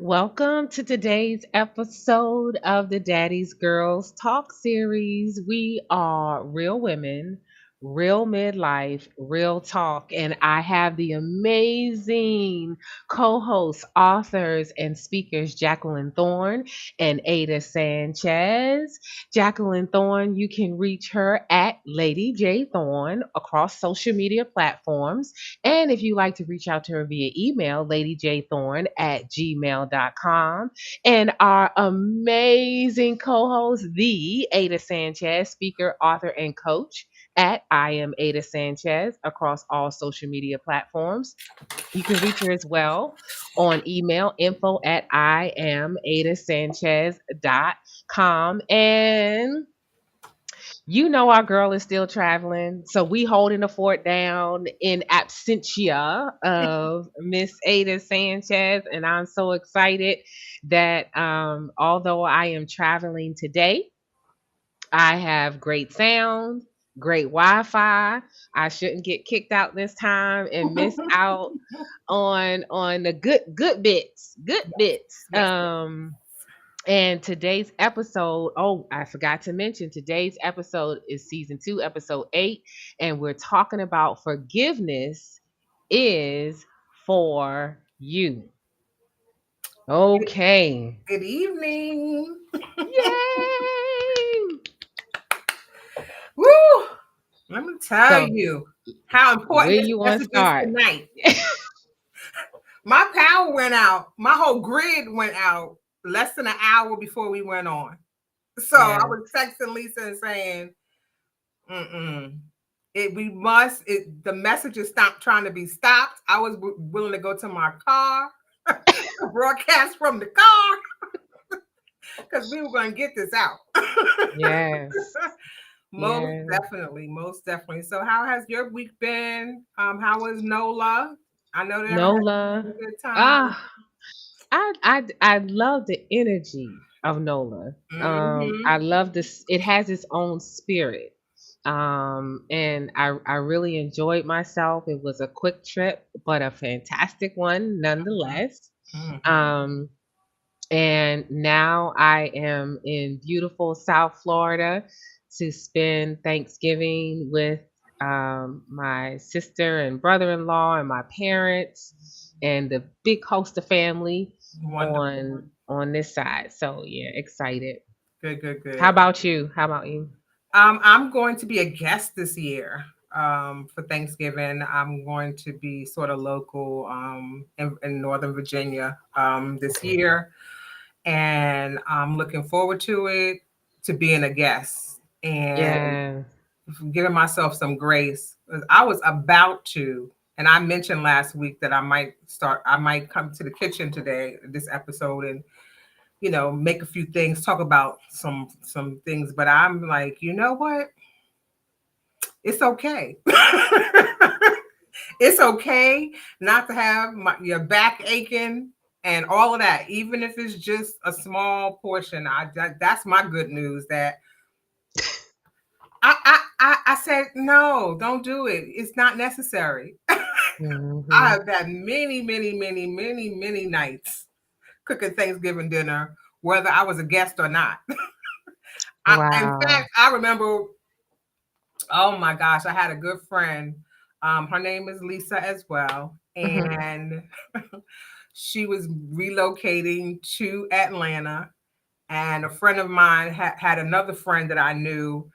Welcome to today's episode of the Daddy's Girls Talk series. We are real women, real midlife, real talk, and I have the amazing co-hosts, authors, and speakers Jacqueline Thorne and Ada Sanchez. Jacqueline Thorne, you can reach her at Lady J Thorne across social media platforms. And if you like to reach out to her via email, ladyjthorne@gmail.com. And our amazing co host, the Ada Sanchez, speaker, author, and coach at I am Ada Sanchez across all social media platforms. You can reach her as well on email info at iamadasanchez.com. And you know our girl is still traveling, so we holding the fort down in absentia of Miss Ada Sanchez, and I'm so excited that although I am traveling today, I have great sound, great Wi-Fi. I shouldn't get kicked out this time and miss out on the good bits, good bits. Yes. And today's episode, oh, I forgot to mention, today's episode is season 2, episode 8, and we're talking about forgiveness is for you. Okay. Good evening. Yay! Woo! Let me tell So, you how where important this you want to message is start? tonight. My power went out. My whole grid went out less than an hour before we went on. So Yeah. I was texting Lisa and saying, the messages stopped trying to be stopped. I was willing to go to my car, broadcast from the car, because we were going to get this out. Yes. Most Yeah. definitely, most definitely. So, how has your week been? How was NOLA? I know that I had Nola. a good time. Ah, I love the energy of Nola. I Mm-hmm. love this. It has its own spirit. And I really enjoyed myself. It was a quick trip, but a fantastic one nonetheless. Mm-hmm. Um, and now I am in beautiful South Florida to spend Thanksgiving with my sister and brother-in-law and my parents and the big host of family Wonderful. on this side. So yeah, excited. Good, good, How good. about you? How about you? I'm going to be a guest this year for Thanksgiving. I'm going to be sort of local in Northern Virginia this year, and I'm looking forward to it, to being a guest and Yeah. giving myself some grace. I was about to, and I mentioned last week that I might come to the kitchen today, this episode, and make a few things, talk about some things, but I'm like, you know what? It's okay. It's okay not to have your back aching and all of that, even if it's just a small portion. That's my good news. That I said no, don't do it. It's not necessary. I Hmm. have had many, many, many, many, many nights cooking Thanksgiving dinner, whether I was a guest or not. In Wow. fact, I remember. Oh my gosh, I had a good friend. Her name is Lisa as well, Hmm. and she was relocating to Atlanta. And a friend of mine had another friend that I knew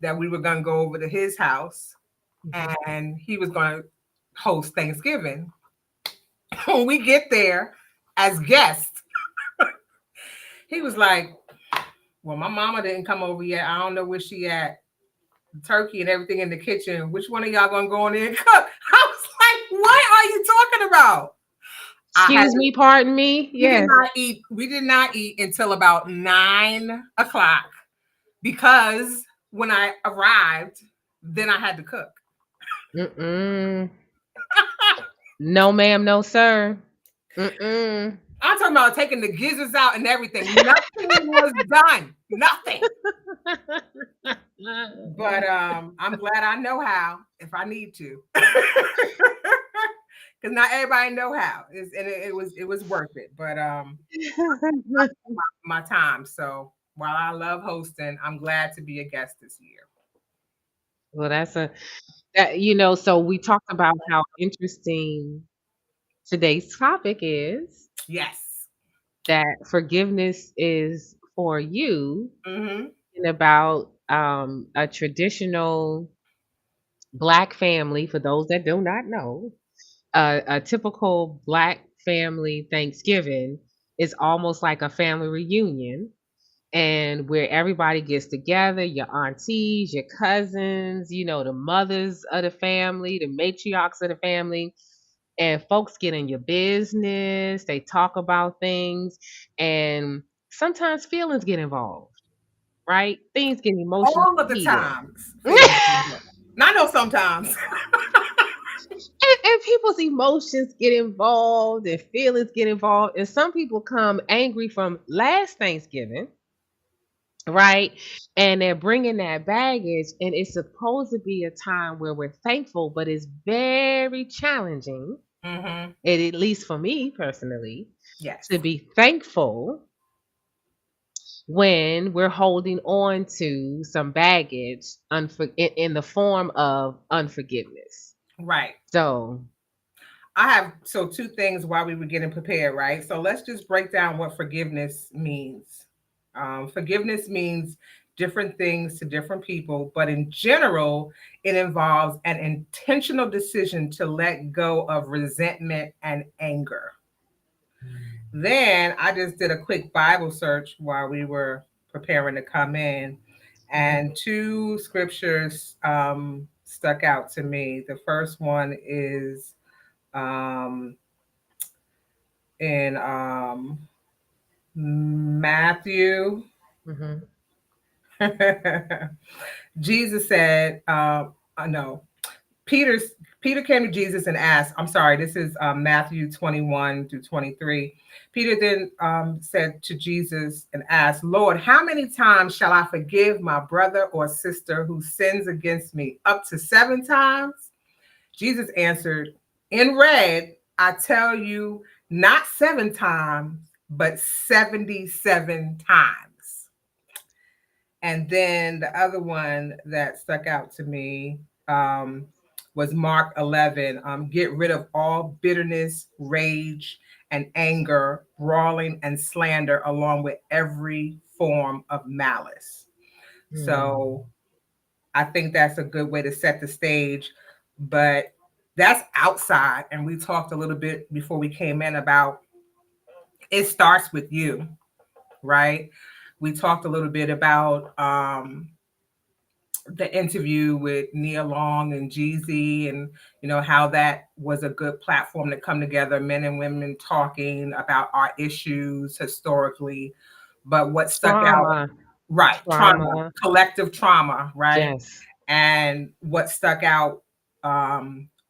that we were going to go over to his house, Hmm. and he was going to host Thanksgiving. When we get there as guests, he was like, "Well, my mama didn't come over yet. I don't know where she at. Turkey and everything in the kitchen. Which one of y'all gonna go in there and cook?" I was like, "What are you talking about?" I had Excuse me, pardon me. we did Yes. not eat. We did not eat until about 9 o'clock because when I arrived, then I had to cook. Mm-mm. No, ma'am. No, sir. Mm-mm. I'm talking about taking the gizzards out and everything. Nothing was done. Nothing. But I'm glad I know how if I need to. Because not everybody know how. It was worth it. But my time. So while I love hosting, I'm glad to be a guest this year. Well, so we talked about how interesting today's topic is, Yes. that forgiveness is for you Mm-hmm. and about a traditional Black family. For those that do not know, a typical Black family Thanksgiving is almost like a family reunion, and where everybody gets together, your aunties, your cousins, the mothers of the family, the matriarchs of the family, and folks get in your business, they talk about things, and sometimes feelings get involved, right? Things get emotionally All of the heated. times. Feelings involved. I know sometimes. And people's emotions get involved and feelings get involved. And some people come angry from last Thanksgiving, right? And they're bringing that baggage, and it's supposed to be a time where we're thankful, but it's very challenging, Mm-hmm. at least for me personally, to Yes. be thankful when we're holding on to some baggage in the form of unforgiveness. Right. So, I have two things while we were getting prepared, right? So let's just break down what forgiveness means. Forgiveness means different things to different people, but in general, it involves an intentional decision to let go of resentment and anger. Then I just did a quick Bible search while we were preparing to come in, and two scriptures stuck out to me. The first one is um, in Matthew. mhm. Jesus said, no, Peter's Peter came to Jesus and asked, I'm sorry, this is Matthew 21 to 23. Peter then said to Jesus and asked, Lord, how many times shall I forgive my brother or sister who sins against me? Up to 7 times? Jesus answered, in red, I tell you, not 7 times, but 77 times. And then the other one that stuck out to me was Mark 11. Get rid of all bitterness, rage, and anger, brawling, and slander, along with every form of malice. So I think that's a good way to set the stage. But that's outside. And we talked a little bit before we came in about it starts with you, right? We talked a little bit about the interview with Nia Long and Jeezy, and how that was a good platform to come together, men and women talking about our issues historically. But what stuck out, Trauma. right? Trauma, Trauma. collective trauma, right? Yes. And what stuck out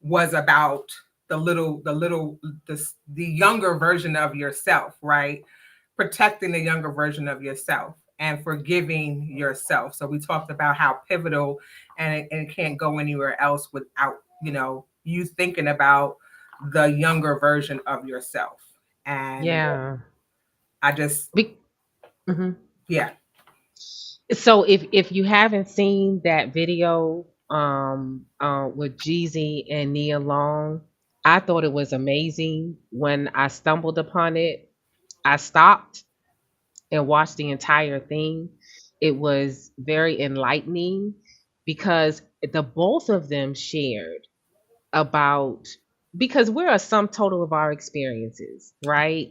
was about the younger version of yourself, right? Protecting the younger version of yourself and forgiving yourself. So we talked about how pivotal, and it can't go anywhere else without you thinking about the younger version of yourself. And Yeah. I just Mhm. yeah. So if you haven't seen that video with Jeezy and Nia Long, I thought it was amazing. When I stumbled upon it, I stopped and watched the entire thing. It was very enlightening because the both of them shared about, because we're a sum total of our experiences, right?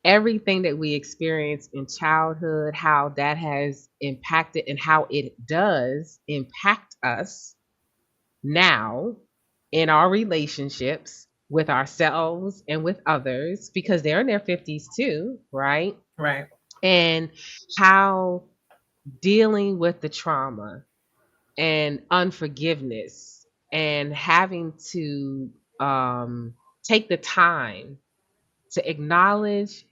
Everything that we experience in childhood, how that has impacted and how it does impact us now in our relationships with ourselves and with others, because they're in their 50s too, right? Right. And how dealing with the trauma and unforgiveness and having to take the time to acknowledge.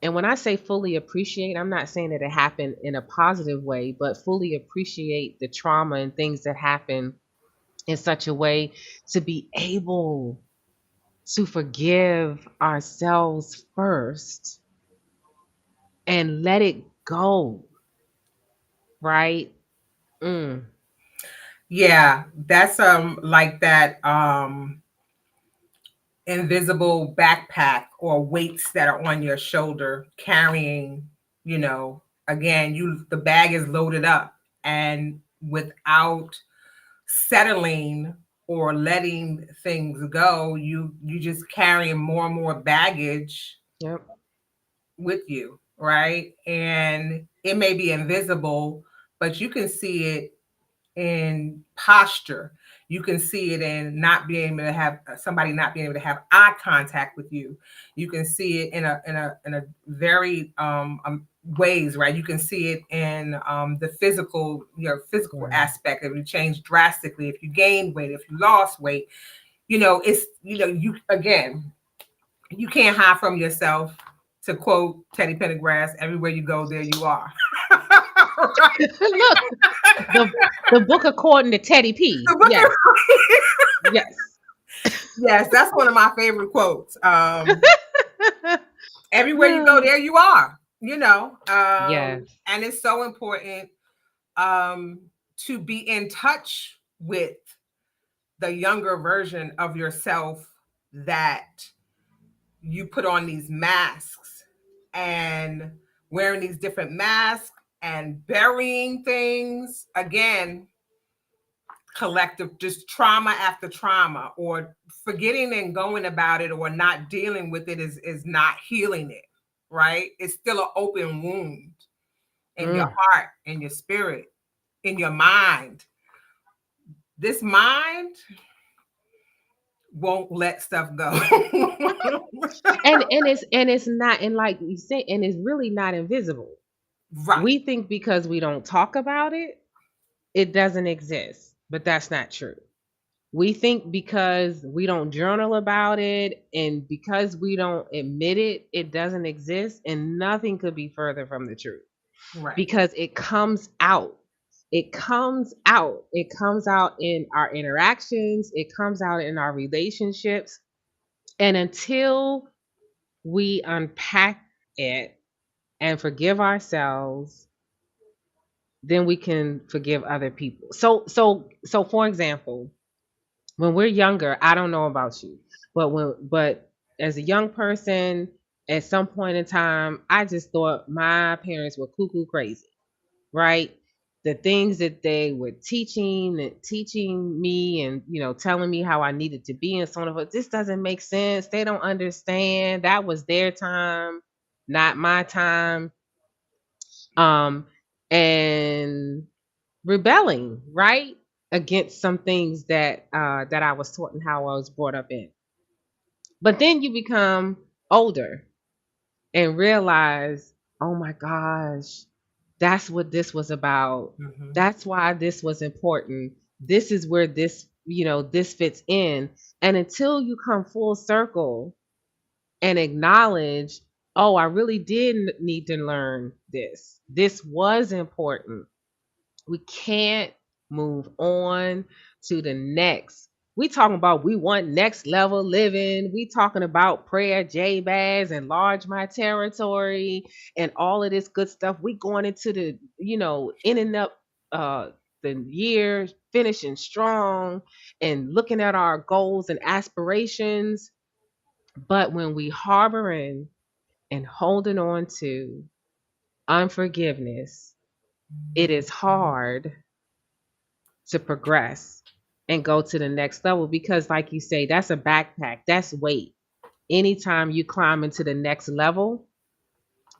And when I say fully appreciate, I'm not saying that it happened in a positive way, but fully appreciate the trauma and things that happen in such a way to be able to forgive ourselves first and let it go, right? Mm. Yeah, that's like that invisible backpack or weights that are on your shoulder carrying, again, the bag is loaded up, and without settling or letting things go, you just carrying more and more baggage Yep. with you, right? And it may be invisible, but you can see it in posture. You can see it in not being able to have somebody not being able to have eye contact with you. You can see it in a very ways, right? You can see it in the physical, your physical Right. aspect. If you change drastically, if you gain weight, if you lost weight, it's you again, you can't hide from yourself. To quote Teddy Pendergrass, everywhere you go, there you are. Right? Look, the the book according to Teddy P. The book Yes. of Yes. yes, that's one of my favorite quotes. Everywhere you go, there you are. Yes. And it's so important to be in touch with the younger version of yourself that you put on these masks and wearing these different masks and burying things again, collective, just trauma after trauma, or forgetting and going about it or not dealing with it is not healing it, right? It's still an open wound in your Mm. heart, in your spirit, in your mind. This mind won't let stuff go. And it's not, and like you say, and it's really not invisible. Right. We think because we don't talk about it It doesn't exist, but that's not true. We think because we don't journal about it and because we don't admit it, it doesn't exist. And nothing could be further from the truth Right. because it comes out. It comes out. It comes out in our interactions, it comes out in our relationships. And until we unpack it and forgive ourselves, then we can forgive other people. So for example, when we're younger, I don't know about you, but as a young person, at some point in time, I just thought my parents were cuckoo crazy, right? The things that they were teaching me and telling me how I needed to be and so on and so forth. This doesn't make sense. They don't understand. That was their time, not my time. Um and rebelling, right? Against some things that I was taught and how I was brought up in. But then you become older and realize, oh my gosh, that's what this was about. Mm-hmm. That's why this was important. This is where this fits in. And until you come full circle and acknowledge, oh, I really did need to learn this. This was important. We can't move on to the next. We talking about we want next level living. We talking about prayer, Jabez, enlarge my territory, and all of this good stuff. We going into the ending up uh the year finishing strong and looking at our goals and aspirations. But when we harboring and holding on to unforgiveness, it is hard to progress and go to the next level because like you say, that's a backpack, that's weight. Anytime you climb into the next level,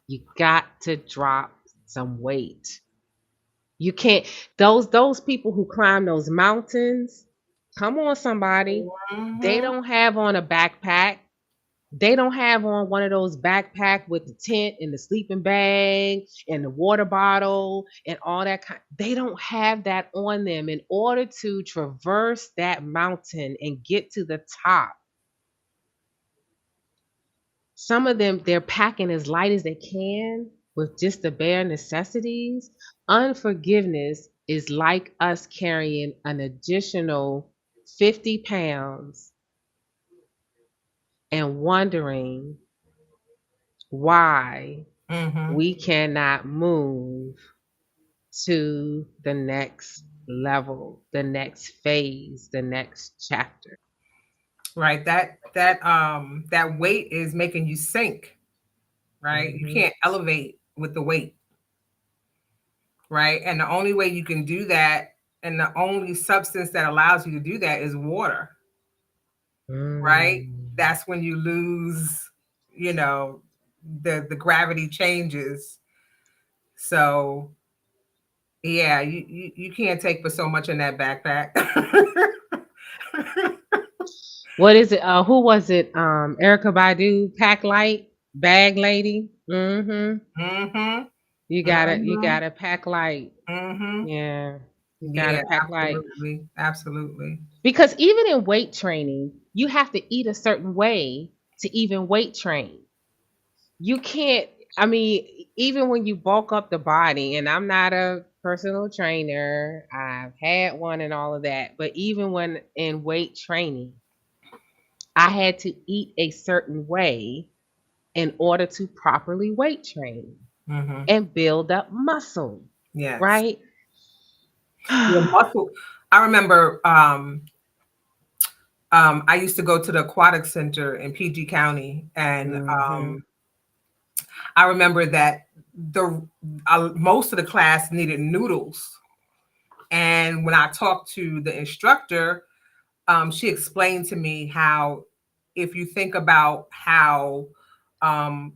you got to drop some weight. You can't, those people who climb those mountains, come on somebody, they Mm-hmm. don't have on a backpack. They don't have on one of those backpack with the tent and the sleeping bag and the water bottle and all that kind. They don't have that on them. In order to traverse that mountain and get to the top, some of them they're packing as light as they can with just the bare necessities. Unforgiveness is like us carrying an additional 50 pounds and wondering why Mm-hmm. we cannot move to the next level, the next phase, the next chapter. Right. That weight is making you sink. Right. You Hmm. can't elevate with the weight. Right. And the only way you can do that, and the only substance that allows you to do that is water. Right. Mm. That's when you lose, you know, the gravity changes. So yeah, you can't take but so much in that backpack. What is it? Who was it? Erica Badu, Pack Light, Bag Lady. Mm-hmm. You gotta pack light. Mm-hmm. Yeah, you gotta Yeah, pack light. absolutely. Absolutely. Because even in weight training, you have to eat a certain way to even weight train. You can't, I mean, even when you bulk up the body, and I'm not a personal trainer, I've had one and all of that, but even when in weight training, I had to eat a certain way in order to properly weight train Mm-hmm. and build up muscle, Yes. right? Yeah, muscle. I remember I used to go to the aquatic center in PG County, and Hmm. I remember that the most of the class needed noodles. And when I talked to the instructor, she explained to me how, if you think about how,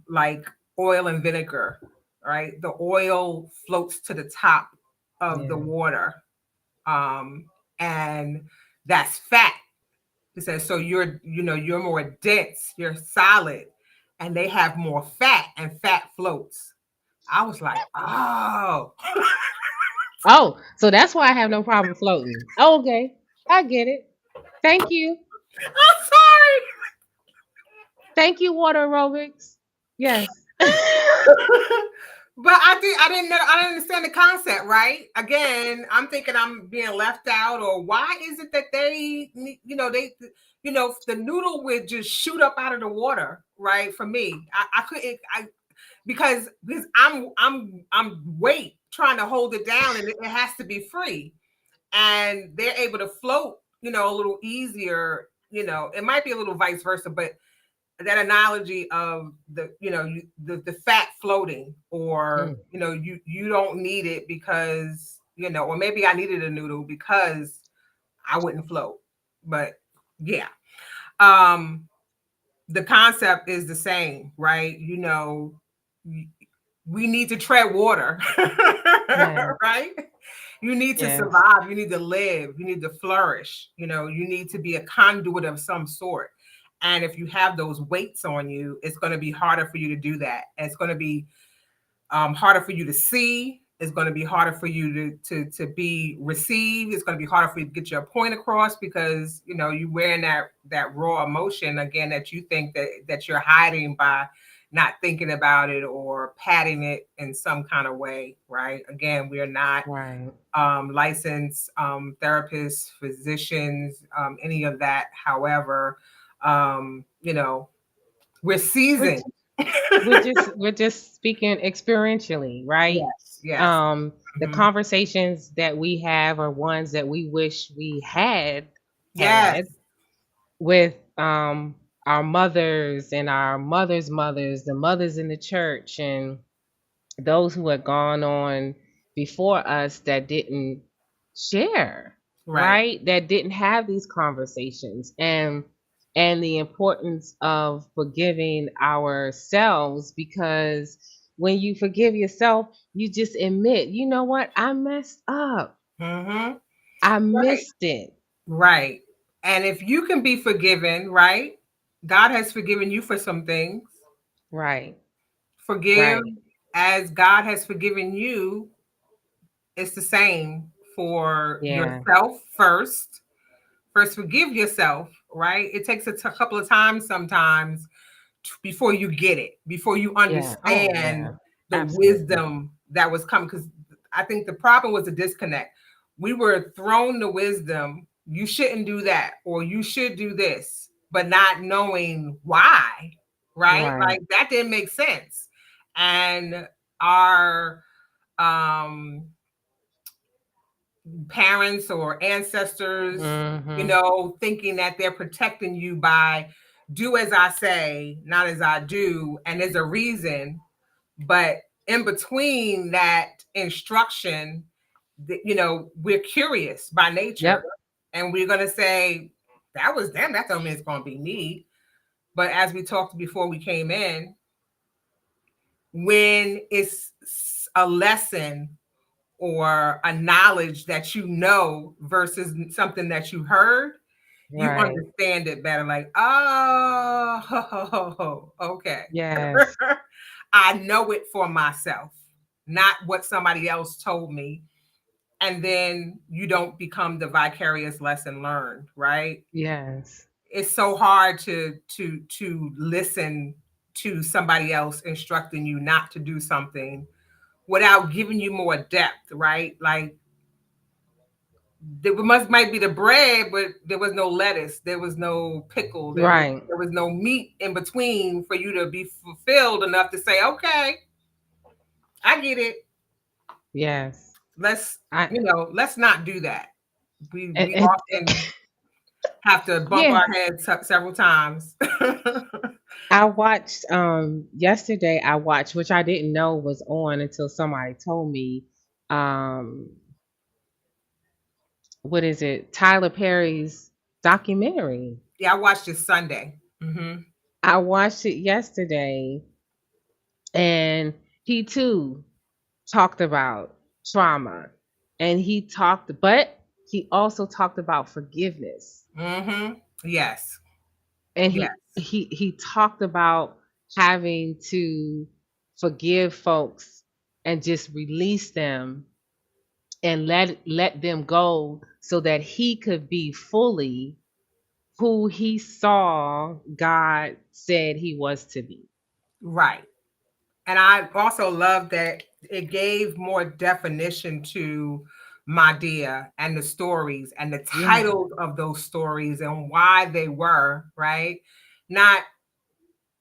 like oil and vinegar, right? The oil floats to the top of the Yeah. water, um, and that's fat. He says, so you're more dense, you're solid, and they have more fat, and fat floats. I was like, oh, Oh, so that's why I have no problem floating. Oh, okay. I get it. Thank you. I'm sorry. Thank you, water aerobics. Yes. But I think I didn't know. I didn't understand the concept, right? Again, I'm thinking I'm being left out, or why is it that the noodle would just shoot up out of the water, right? For me, I couldn't, because I'm weight trying to hold it down, and it has to be free, and they're able to float, a little easier. It might be a little vice versa, but that analogy of the fat floating, or Mm, you don't need it because or maybe I needed a noodle because I wouldn't float. But yeah, um the concept is the same, right? We need to tread water. yeah. Right? You need to Yes. survive, you need to live, you need to flourish, you need to be a conduit of some sort. And if you have those weights on you, it's going to be harder for you to do that. It's going to be harder for you to see. It's going to be harder for you to be received. It's going to be harder for you to get your point across, because you're wearing that raw emotion again, that you think that you're hiding by not thinking about it or padding it in some kind of way, right? Again, we are not Right. licensed therapists, physicians, any of that. However, we're We're, seasoned. we're just speaking experientially, right? Yes, yes. The Mhm. conversations that we have are ones that we wish we had Yes. had with our mothers and our mothers' mothers, the mothers in the church, and those who had gone on before us that didn't share, Right. right? That didn't have these conversations, and the importance of forgiving ourselves, because when you forgive yourself, you just admit, you know what, I messed up. Hmm. I Right. missed it. Right. And if you can be forgiven, right? God has forgiven you for some things. Right. Forgive Right. as God has forgiven you. It's the same for Yeah. yourself first. First, forgive yourself, right? It takes a couple of times sometimes before you get it, before you Yeah. Oh understand yeah. the Absolutely. wisdom that was coming. Because I think the problem was a disconnect. We were thrown the wisdom, you shouldn't do that, or you should do this, but not knowing why, right? Right. Like that didn't make sense. And our um parents or ancestors, Mhm. thinking that they're protecting you by do as I say, not as I do. And there's a reason, but in between that instruction, we're curious by nature, Yep. and we're going to say, that was them. That don't mean it's going to be me. But as we talked before we came in, when it's a lesson or a knowledge that versus something that you heard, you Right. understand it better. Like, oh, okay. Yes. I know it for myself, not what somebody else told me. And then you don't become the vicarious lesson learned, right? Yes. It's so hard to listen to somebody else instructing you not to do something without giving you more depth, right? Like there might be the bread, but there was no lettuce, there was no pickle, there was Right. there was no meat in between for you to be fulfilled enough to say, okay, I get it. Yes. Let's I let's not do that. We and often have to bump yeah, our heads several times. I watched yesterday I watched, which I didn't know was on until somebody told me, um what is it? Tyler Perry's documentary. Yeah, I watched it Sunday. Hmm. I watched it yesterday, and he too talked about trauma, and he also talked about forgiveness, Hmm. Yes. and Yes. he talked about having to forgive folks and just release them, and let them go so that he could be fully who he saw God said he was to be. Right. And I also love that it gave more definition to Madea and the stories and the Yeah. titles of those stories and why they were, right? Not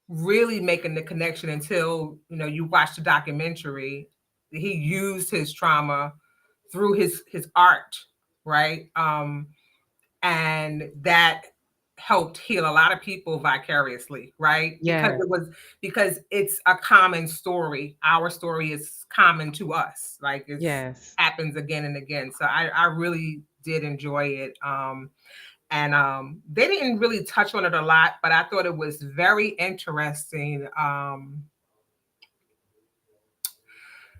really making the connection until, you watch the documentary. He used his trauma through his art, right? And that helped heal a lot of people vicariously, right? Yes. Because it's a common story. Our story is common to us. Like it's Yes. happens again and again. So I really did enjoy it. And they didn't really touch on it a lot, but I thought it was very interesting.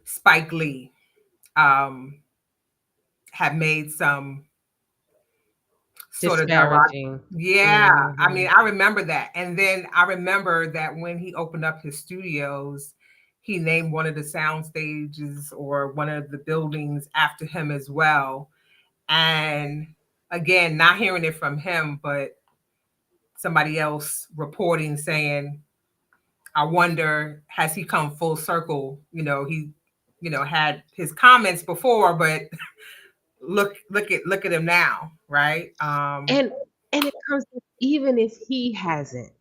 Spike Lee um, had made some sort of direct. Disparaging. Yeah, I Hmm. mean, I remember that. And then I remember that when he opened up his studios, he named one of the sound stages or one of the buildings after him as well. And again, not hearing it from him, but somebody else reporting saying, I wonder, has he come full circle? He, had his comments before, but look at him now, right? And it comes to, even if he hasn't,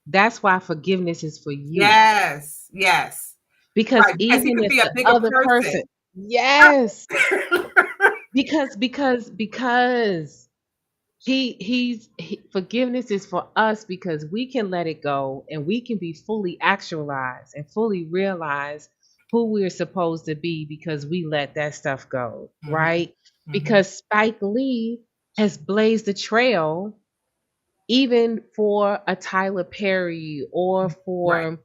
that's why forgiveness is for you. Yes, yes. Because Right, because he even could if be a the bigger other person. person, yes, because forgiveness is for us because we can let it go and we can be fully actualized and fully realize who we're supposed to be because we let that stuff go, Mhm, right? mhm. Because Spike Lee has blazed the trail even for a Tyler Perry or Right. for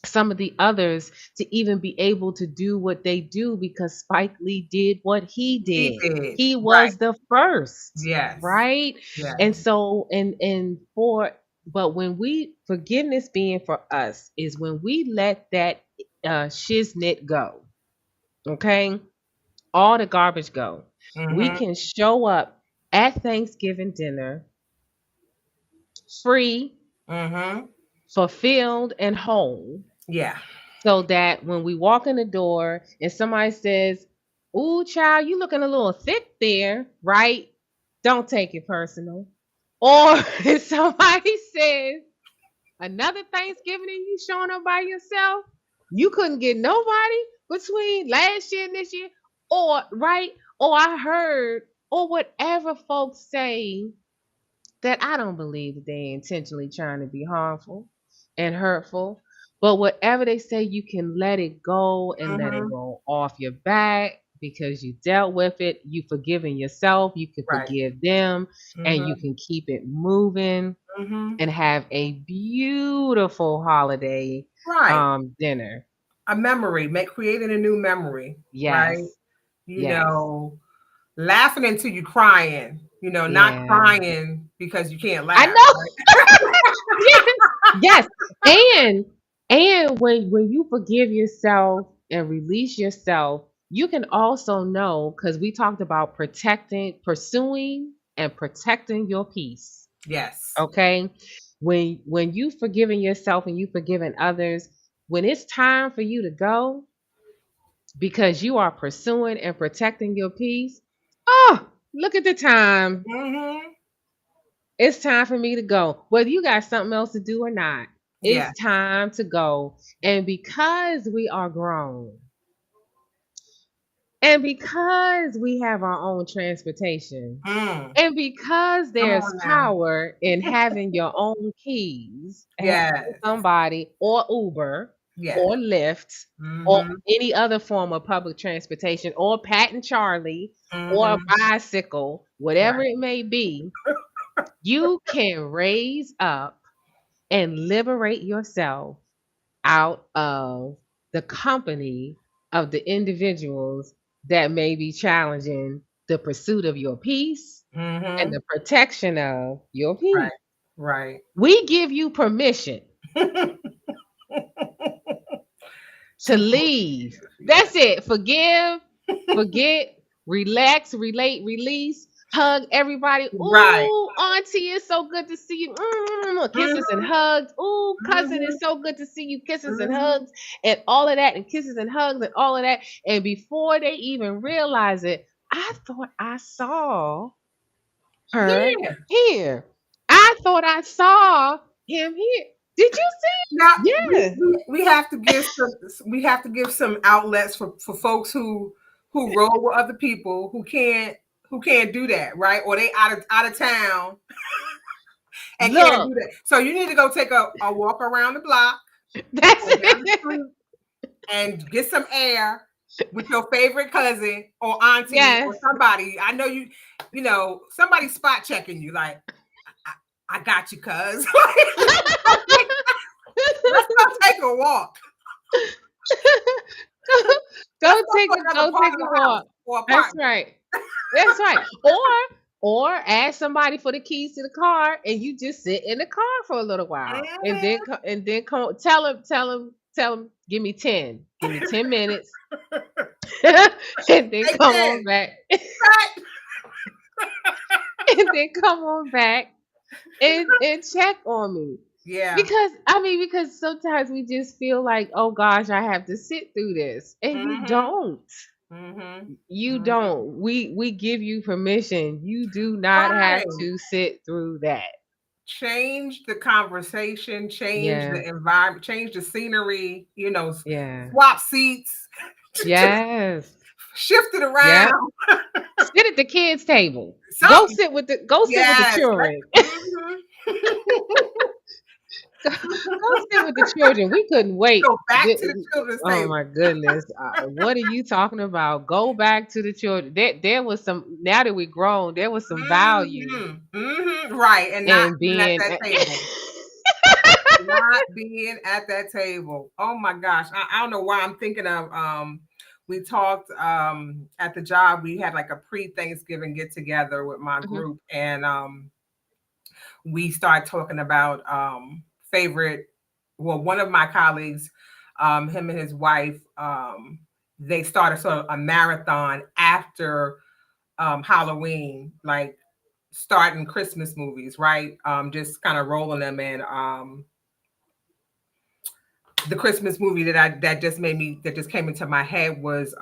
some of the others to even be able to do what they do because Spike Lee did what he He did. did. He Right. was the first, Yes. right? And Yes. so and for but when we forgiveness being for us is when we let that shiznit go, okay? All the garbage go. We Mhm. can show up at Thanksgiving dinner free, Mhm. fulfilled, and whole Yeah. so that when we walk in the door and somebody says, "Ooh, child, you looking a little thick there," right? Don't take it personal. Or if somebody says, "Another Thanksgiving and you showing up by yourself, you couldn't get nobody between last year and this year," or right, or I heard, or whatever folks say that I don't believe that they intentionally trying to be harmful and hurtful. But whatever they say, you can let it go and let it Mhm. roll off your back because you dealt with it. You forgiven yourself. You can Right. forgive them, and you Mhm. can keep it moving Mhm. and have a beautiful holiday Right. dinner. A memory, creating a new memory, right? Yes, You yes, know, laughing until you crying, not yeah. crying because you can't I laugh, know. right? Yes, yes. And when you forgive yourself and release yourself, you can also know because we talked about pursuing and protecting your peace. Yes. Okay? When you forgiving yourself and you forgiving others, when it's time for you to go because you are pursuing and protecting your peace, oh, look at the time. Mhm. It's time for me to go. Whether you got something else to do or not, Yeah. it's time to go. And because we are grown, and because we have our own transportation, Mm. and because Come there's on now. power in having your own keys and having Yes. somebody or Uber Yes. or Lyft or Mhm. any other form of public transportation or Pat and Charlie or a Mhm. bicycle, whatever Right. it may be, you can raise up and liberate yourself out of the company of the individuals that may be challenging the pursuit of your peace and Mhm. the protection of your Right. peace. Right. We give you permission to To move. leave. Yes. That's it. Forgive, forget. relax, relate, release, hug everybody. Right. Ooh, auntie, it's so good to see you. Kisses and Mhm, hugs. Ooh, cousin, mhm, it's so good to see you. Kisses and mhm. hugs and all of that, and kisses and hugs and all of that. And before they even realize it, I thought I saw her Yeah. here. I thought I saw him here. Did you Now see? Yeah. we have to give some outlets for folks who roll with other people who can't do that, right? Or they out of town and can't Look, do that. So you need to go take a walk around the block that's or down the it. street and get some air with your favorite cousin or auntie or Yes. somebody. I know you know, somebody spot checking you like I got you, cuz. Let's go take a walk. Let's go to another Go part take of a the house walk. or That's apartment. right. That's right. Or ask somebody for the keys to the car and you just sit in the car for a little while. Mhm. And then come tell him give me 10. Give me 10 minutes. And then They come on can. back. Right? And then come on back and check on me. Yeah. Because sometimes we just feel like, oh gosh, I have to sit through this. And you Mhm. don't. Mhm. You Mhm. don't. We give you permission. You do not have Right. to sit through that. Change the conversation, change Yeah. the environment, change the scenery, you know, Yeah. swap seats, Yes. shift it Yep. around. Sit at the kids' table. Something. Go sit with the Yes. children. Mhm. Go sit with the children. We couldn't wait. Go back to the children's Oh table. my goodness. What are you talking about? Go back to the children. There was some, now that we're grown, there was some value Mhm. Mhm. Right. And not in being at being. that table. Not being at that table. Oh my gosh. I don't know why I'm thinking of we talked at the job. We had like a pre-Thanksgiving get together with my Mhm. group, and we started talking about favorite. Well, one of my colleagues, him and his wife, they started sort of a marathon after Halloween, like starting Christmas movies, right? Just kind of rolling them in. The Christmas movie that just came into my head was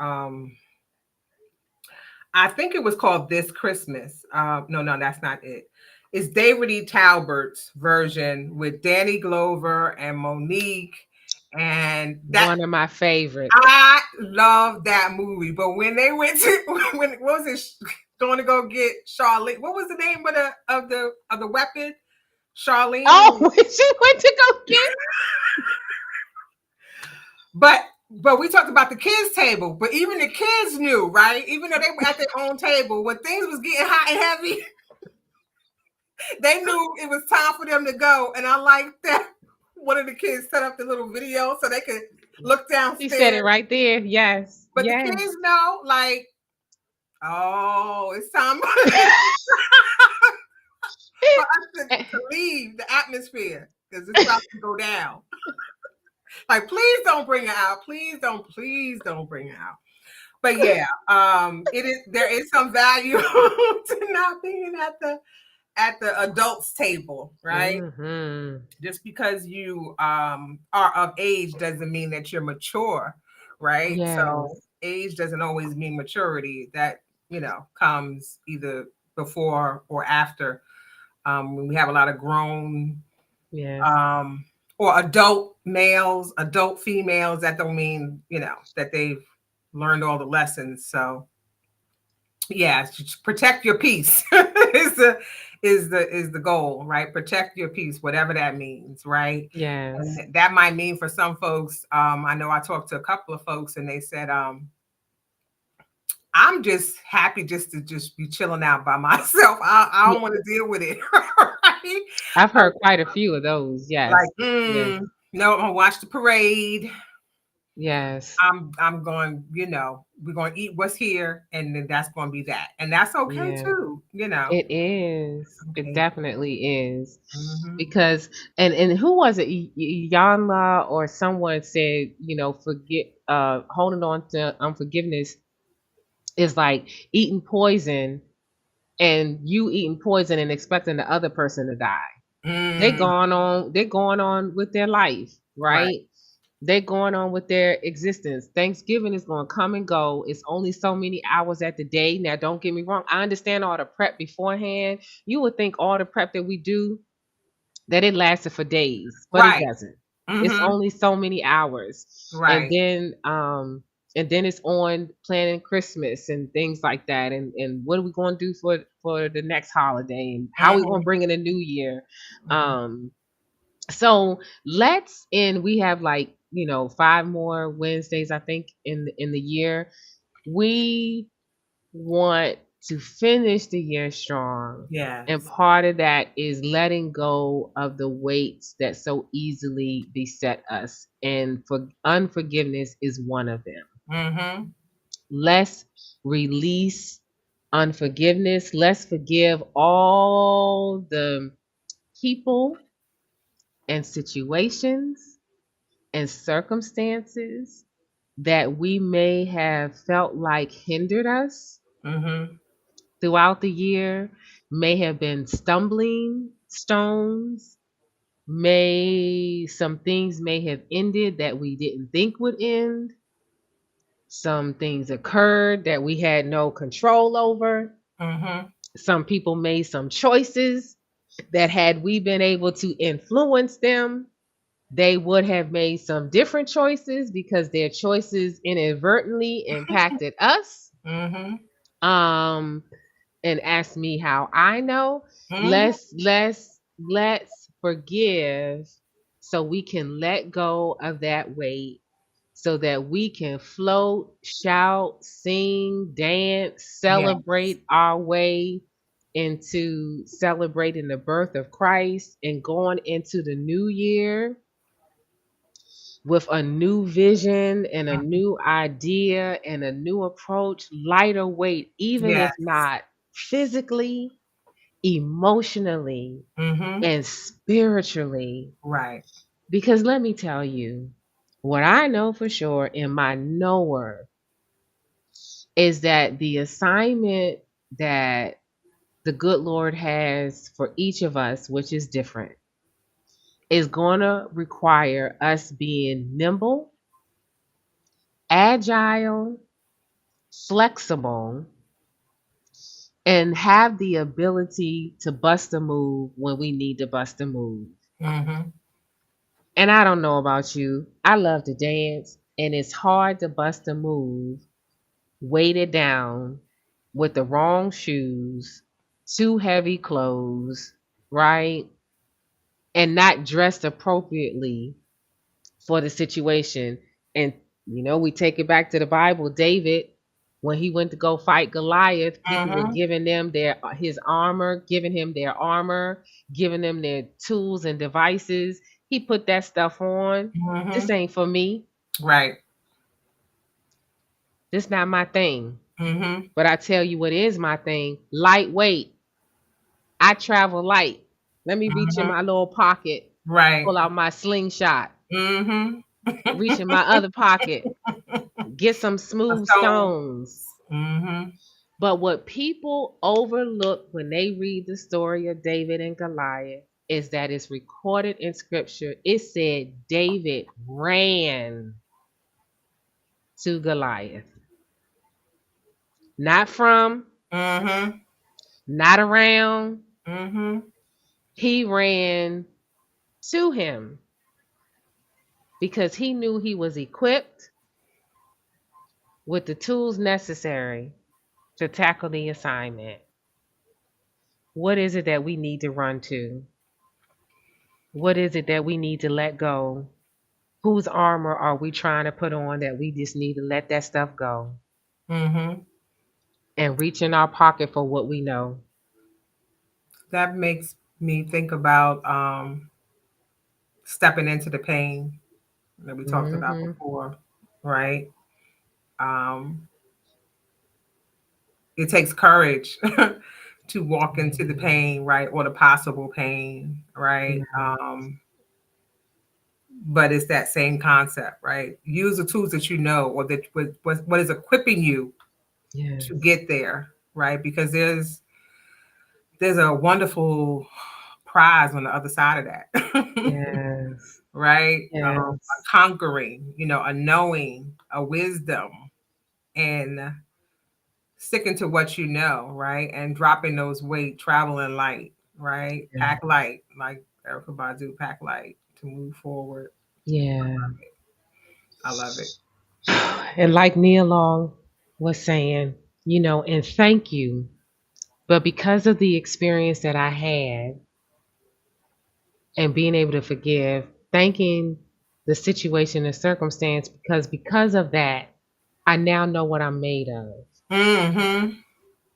I think it was called This Christmas. No, that's not it. It's David E. Talbert's version with Danny Glover and Monique, and that One of my favorites. I love that movie. But when they went to when what was it going to go get Charlene? What was the name of the weapon? Charlene. Oh, when she went to go get. But we talked about the kids' table. But even the kids knew, right? Even though they were at their own table, when things was getting hot and heavy, they knew it was time for them to go. And I like that one of the kids set up the little video so they could look She said it downstairs. right there. Yes. But the Yes. kids know, like, oh, it's time for us to leave the atmosphere because it's about to go down. Like, please don't bring her out. Please don't bring her out. But yeah, there is some value to not being at the adults table, right? Mm-hmm. Just because you are of age doesn't mean that you're mature, right? So Yes. age doesn't always mean maturity. That comes either before or after. When we have a lot of grown Yes. um, or adult males, adult females, that don't mean that they've learned all the lessons. So yeah, protect your peace is the goal, right? Protect your peace, whatever that means, right? Yes. And that might mean for some folks. I know I talked to a couple of folks, and they said, "I'm just happy just to just be chilling out by myself. I Yeah. don't want to deal with it." Right? I've heard quite a few of those. Like, Yes. Yes. no, I'm gonna watch the parade. Yes. I'm going, we're going to eat what's here, and then that's going to be that. And that's okay Yeah. too. It is. It Okay. definitely is. Hmm. Because and who was it? Yanla or someone said, forget holding on to unforgiveness It's like eating poison and you eating poison and expecting the other person to die. Mm, They're going on with their life, right. right? They're going on with their existence. Thanksgiving is going to come and go. It's only so many hours at the day. Now, don't get me wrong. I understand all the prep beforehand. You would think all the prep that we do that it lasted for days, but it Right. doesn't. It's Mm-hmm. only so many hours. And Right. then it's on planning Christmas and things like that, and what are we going to do for the next holiday, and how are we going to Mm-hmm. bring in a new year. Mm-hmm. So let's and we have like, 5 more Wednesdays, I think, in the year. We want to finish the year strong. And Yes. part of that is letting go of the weights that so easily beset us. And for unforgiveness is one of them. Mm-hmm. Let's release unforgiveness. Let's forgive all the people and situations and circumstances that we may have felt like hindered us Mm-hmm. throughout the year, may have been stumbling stones, may some things may have ended that we didn't think would end, some things occurred that we had no control over, Mm-hmm. some people made some choices that had we been able to influence them, they would have made some different choices because their choices inadvertently impacted us. Mm-hmm. Um, and ask me how I know. Mm-hmm. Let's forgive so we can let go of that weight so that we can float, shout, sing, dance, Yes. celebrate our way into celebrating the birth of Christ and going into the new year with a new vision and a Mm-hmm. new idea and a new approach, lighter weight, even if Yes. not physically, emotionally, Mm-hmm. and spiritually. Right. Because let me tell you, what I know for sure in my knower is that the assignment that the good Lord has for each of us, which is different, is going to require us being nimble, agile, flexible, and have the ability to bust a move when we need to bust a move. Mm-hmm. And I don't know about you, I love to dance, and it's hard to bust a move weighted down with the wrong shoes, too heavy clothes, right? And not dressed appropriately for the situation. And we take it back to the Bible. David, when he went to go fight Goliath, people were Mm-hmm. giving them his armor, giving him their armor, giving them their tools and devices. He put that stuff on. This Mm-hmm. ain't for me. Right. This not my thing. Mm-hmm. But I tell you what is my thing. Lightweight. I travel light. Let me reach in Mm-hmm. my little pocket, Right. pull out my slingshot, Mm-hmm. reach in my other pocket, get some A smooth stone. stones. Mm-hmm. But what people overlook when they read the story of David and Goliath is that it's recorded in scripture. It said David ran to Goliath. Not from, Mm-hmm. not around. Mm-hmm. He ran to him because he knew he was equipped with the tools necessary to tackle the assignment. What is it that we need to run to? What is it that we need to let go? Whose armor are we trying to put on that we just need to let that stuff go Mm-hmm. and reach in our pocket for what we know? That makes me think about stepping into the pain that we talked about Hmm. before, right? Um, it takes courage to walk into the Hmm. pain, right, or the possible pain, right? Yeah. But it's that same concept, right? Use the tools that you know, or that what is equipping you to Yes. get there, right? Because there's a wonderful prize on the other side of that. Yes. Right? A Yes. conquering, a knowing, a wisdom, and sticking to what you know, right? And dropping those weight, traveling light, right? Yeah. Pack light, like Erica Badu, pack light to move forward. Yeah. I love it. And like Nia Long was saying, and thank you. But because of the experience that I had and being able to forgive, thanking the situation and circumstance, because of that, I now know what I'm made of. Mm-hmm.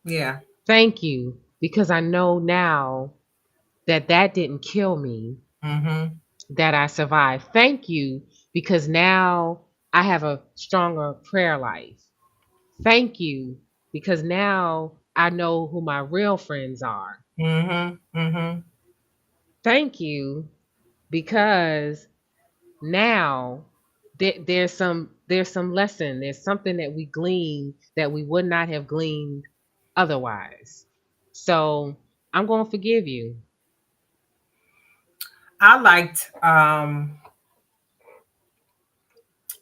Yeah. Thank you, because I know now that that didn't kill me, Mm-hmm. that I survived. Thank you, because now I have a stronger prayer life. Thank you, because now I know who my real friends are. Mm-hmm. Mm-hmm. Thank you, because now there's some lesson, there's something that we glean that we would not have gleaned otherwise. So I'm going to forgive you. I liked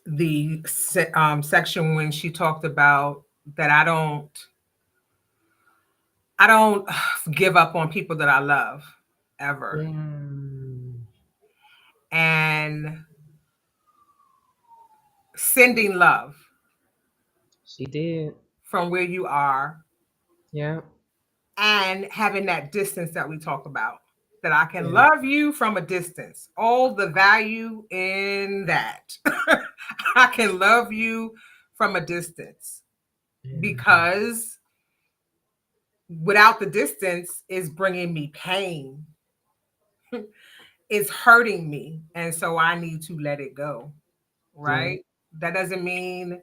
the section when she talked about that I don't give up on people that I love ever. Mm, And sending love she did. from where you are Yeah. and having that distance that we talk about, that I can Yeah. love you from a distance. All the value in that. I can love you from a distance Yeah. because without the distance is bringing me pain. It's hurting me. And so I need to let it go. Yeah. Right? That doesn't mean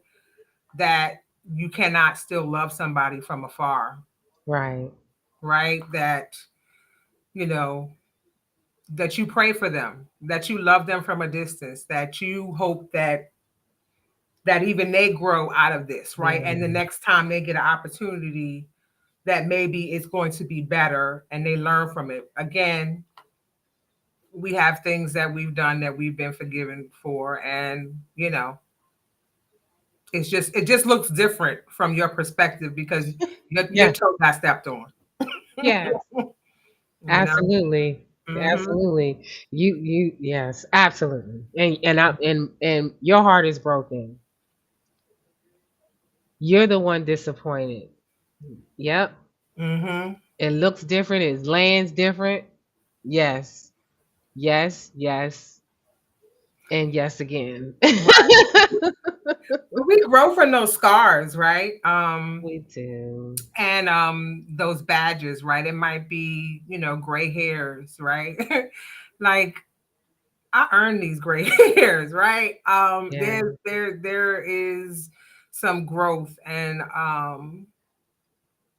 that you cannot still love somebody from afar, Right. right? You know, that you pray for them, that you love them from a distance, that you hope that even they grow out of this, right? And the Yeah. next time they get an opportunity, that maybe it's going to be better and they learn from it. Again, we have things that we've done that we've been forgiven for, and it just looks different from your perspective because your Yes. toe got stepped on. Yes. You know. Absolutely. Mm-hmm. Absolutely. Yes, absolutely. And your heart is broken. You're the one disappointed. Yep. Mm-hmm. It looks different. It lands different. Yes. Yes. Yes. And yes again. Right. We grow from those scars, right? We do. And those badges, right? It might be, gray hairs, right? Like I earned these gray hairs, right? Yeah. There is some growth, and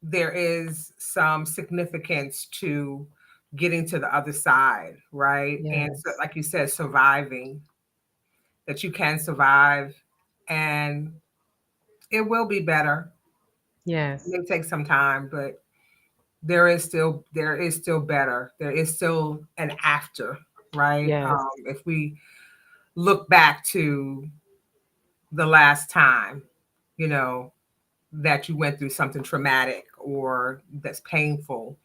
there is some significance to getting to the other side, right? And so, Yes. like you said, surviving, that you can survive, and it will be better. It Yes. may take some time, but there is still better. There is still an after, right? Yes. If we look back to the last time, you know, that you went through something traumatic or that's painful,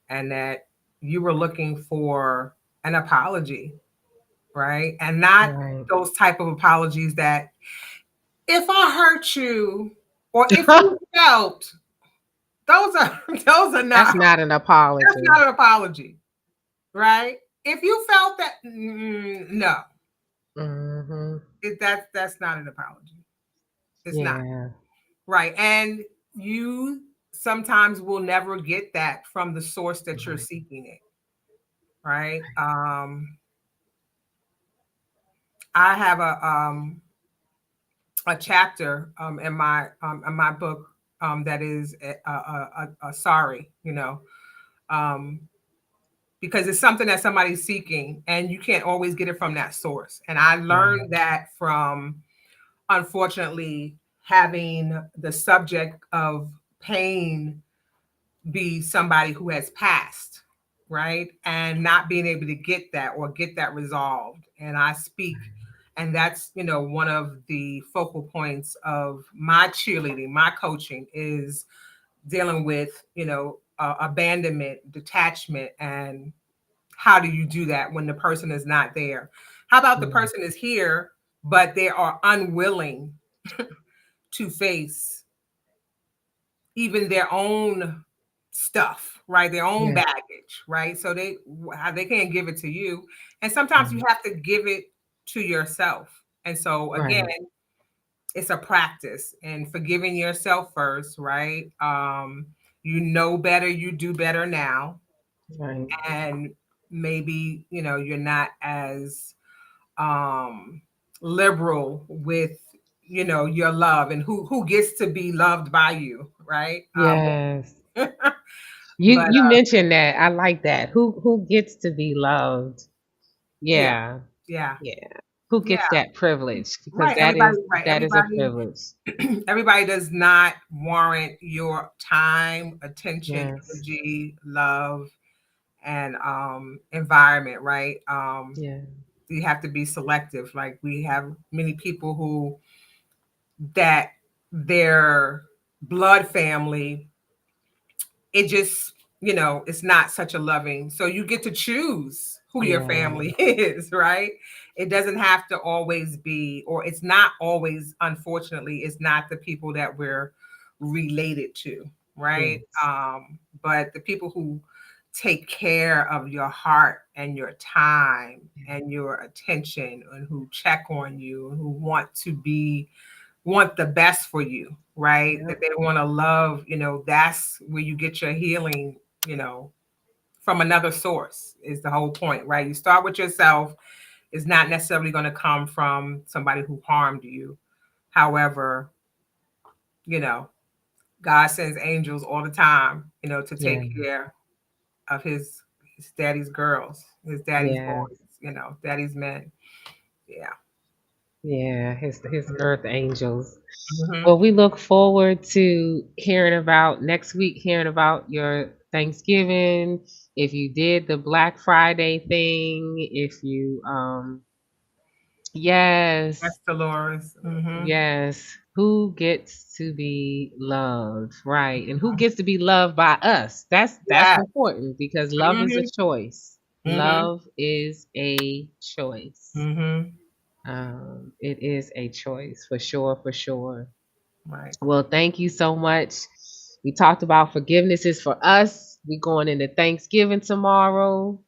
and that you were looking for an apology, right? And not Right. those type of apologies that if I hurt you or if you felt, those are those are That's not not an that's apology. not an apology, right? If you felt that, no, Hmm. that's not an apology. It's not. Yeah. Right. And you sometimes will never get that from the source that you're Right. seeking it. Right. I have a chapter in my book that is a sorry, um, because it's something that somebody's seeking and you can't always get it from that source. And I Right. learned that from, unfortunately, having the subject of pain be somebody who has passed, right? And not being able to get that or get that resolved. And I speak, and that's, one of the focal points of my cheerleading, my coaching is dealing with, abandonment, detachment, and how do you do that when the person is not there? How about the Mm. person is here, but they are unwilling to face even their own stuff, right? Their own Yeah. baggage, right? So they can't give it to you, and sometimes you Right. have to give it to yourself. And so again, Right. it's a practice and forgiving yourself first, right? You know better, you do better now, Right. and maybe you're not as um liberal with your love and who gets to be loved by you, right? Yes. You But you mentioned that. I like that. Who gets to be loved? yeah, Yeah. yeah, Yeah. Who gets yeah, that privilege? Because right. Everybody, right. that is a privilege. Everybody does not warrant your time, attention, Yes. energy, love, and environment, right? Yeah. You have to be selective. Like we have many people who that their blood family, it just, it's not such a loving. So you get to choose who your Yeah. family is, right? It doesn't have to always be, or it's not always, unfortunately, it's not the people that we're related to, right? Yes. But the people who take care of your heart and your time and your attention and who check on you and who want the best for you, right? Yeah. That they want to love, that's where you get your healing, from another source is the whole point, right? You start with yourself. It's not necessarily going to come from somebody who harmed you. However, you know, God sends angels all the time, to Yeah. take care of his daddy's girls, his daddy's Yeah. boys, daddy's men. Yeah. Yeah. His earth angels. Hmm. Well, we look forward to hearing about next week, hearing about your Thanksgiving, if you did the Black Friday thing, if you yes, That's Dolores. Hmm. yes. Who gets to be loved, right? And who gets to be loved by us? That's Yeah. important because love is a Hmm. choice. Hmm. Love is a choice. Hmm. It is a choice for sure, for sure. Right. Well, thank you so much. We talked about forgiveness is for us. We going into Thanksgiving tomorrow.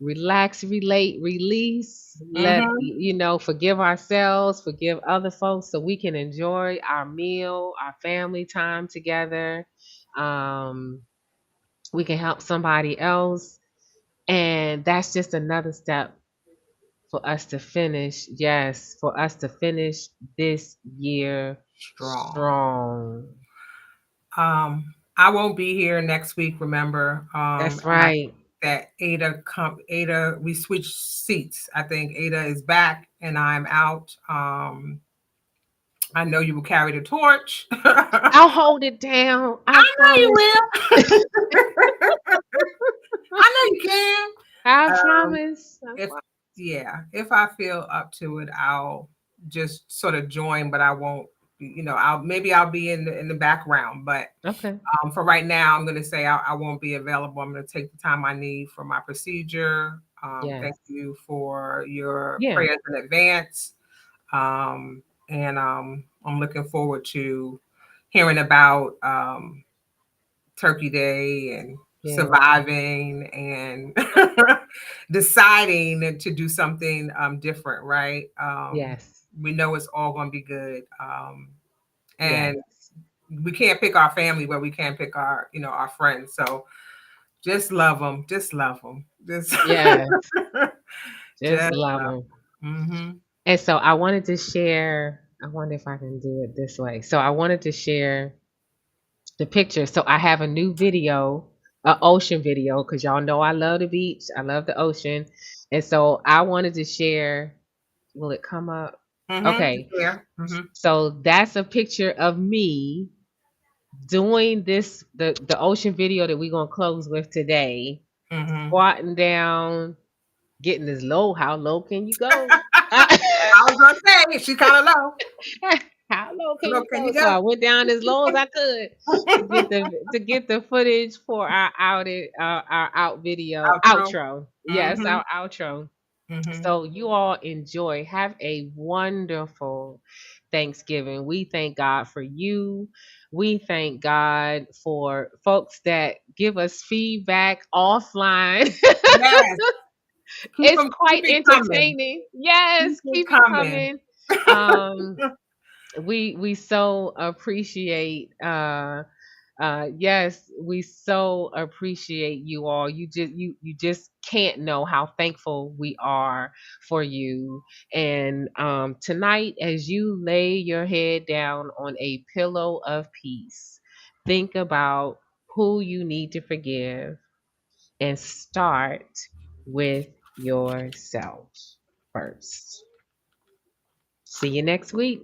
Relax, relate, release. Let Hmm. forgive ourselves, forgive other folks, so we can enjoy our meal, our family time together. Um, we can help somebody else, and that's just another step for us to finish. Yes, for us to finish this year Strong. strong. I won't be here next week, remember. That's And I right. that Ada, we switched seats. I think Ada is back and I'm out. I know you will carry the torch. I I'll hold it down. I know you promise. will. I know you can. I Um, promise. I if promise. Yeah, if I feel up to it, I'll just sort of join, but I won't. I'll be in the background, but Okay. for right now, I'm going to say I won't be available. I'm going to take the time I need for my procedure. Thank Yes. you for your Yeah. prayers in advance. And I'm looking forward to hearing about Turkey Day and Yeah. surviving and deciding to do something different, right? Yes. We know it's all going to be good. And Yes. we can't pick our family, but we can pick our friends. So just love them. Just love them. Just, Yes. Just just love love them. 'em. Mhm. And so I wanted to share. I wonder if I can do it this way. So I wanted to share the picture. So I have a new video, a ocean video, because y'all know I love the beach. I love the ocean. And so I wanted to share. Will it come up? Mm-hmm. Okay. Yeah. Mm-hmm. So that's a picture of me doing this, the ocean video that we're gonna close with today. Mm-hmm. Squatting down, getting as low. How low can you go? Uh, I was gonna say she's kind of low. how low can Low you can go? you So go? I went down as low as I could to get the footage for our our out video Outro. outro. Yes, Mm-hmm. our outro. Mm-hmm. So you all enjoy. Have a wonderful Thanksgiving. We thank God for you. We thank God for folks that give us feedback offline. Yes. It's Keep quite it coming. entertaining. Yes, Keep it keep it coming. coming. Um, we so appreciate yes, we so appreciate you all. You just can't know how thankful we are for you. And tonight, as you lay your head down on a pillow of peace, think about who you need to forgive and start with yourself first. See you next week.